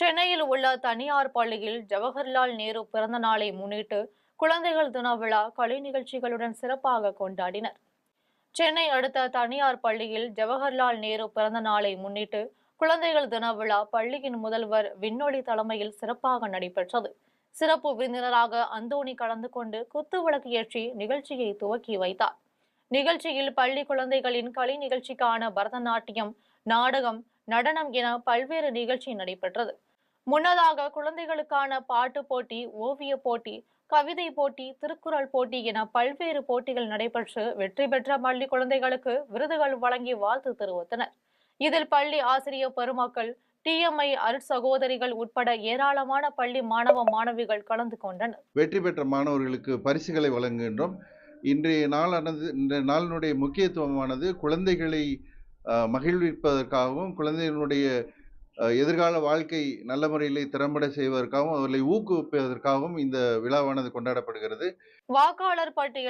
சென்னையில் உள்ள தனியார் பள்ளியில் ஜவஹர்லால் நேரு பிறந்த நாளை முன்னிட்டு குழந்தைகள் தின விழா கலை நிகழ்ச்சிகளுடன் சிறப்பாக கொண்டாடினர். சென்னை அடுத்த தனியார் பள்ளியில் ஜவஹர்லால் நேரு பிறந்த நாளை முன்னிட்டு குழந்தைகள் தின விழா பள்ளியின் முதல்வர் விண்ணொலி தலைமையில் சிறப்பாக நடைபெற்றது. சிறப்பு விருந்தினராக அந்தோணி கலந்து கொண்டு குத்துவிளக்கு ஏற்றி நிகழ்ச்சியை துவக்கி வைத்தார். நிகழ்ச்சியில் பள்ளி குழந்தைகளின் கலை நிகழ்ச்சிக்கான பரதநாட்டியம், நாடகம், நடனம் என பல்வேறு நிகழ்ச்சி நடைபெற்றது. முன்னதாக குழந்தைகளுக்கான பாட்டு போட்டி, ஓவிய போட்டி, கவிதை போட்டி, திருக்குறள் போட்டி என பல்வேறு போட்டிகள் நடைபெற்று வெற்றி பெற்ற பள்ளி குழந்தைகளுக்கு விருதுகள் வழங்கி வாழ்த்து தெரிவித்தனர். இதில் பள்ளி ஆசிரியர் பெருமக்கள், டிஎம்ஐ அருட்சகோதரிகள் உட்பட ஏராளமான பள்ளி மாணவ மாணவிகள் கலந்து கொண்டனர். வெற்றி பெற்ற மாணவர்களுக்கு பரிசுகளை வழங்குகின்றோம். இன்றைய நாளினுடைய முக்கியத்துவமானது குழந்தைகளை மகிழ்விப்பதற்காகவும், குழந்தைகளுடைய எதிர்கால வாழ்க்கை நல்ல முறையிலே திறம்பட செய்வதற்காகவும், அவர்களை ஊக்குவிப்பதற்காகவும் இந்த விழாவானது கொண்டாடப்படுகிறது. வாக்காளர் பட்டியல்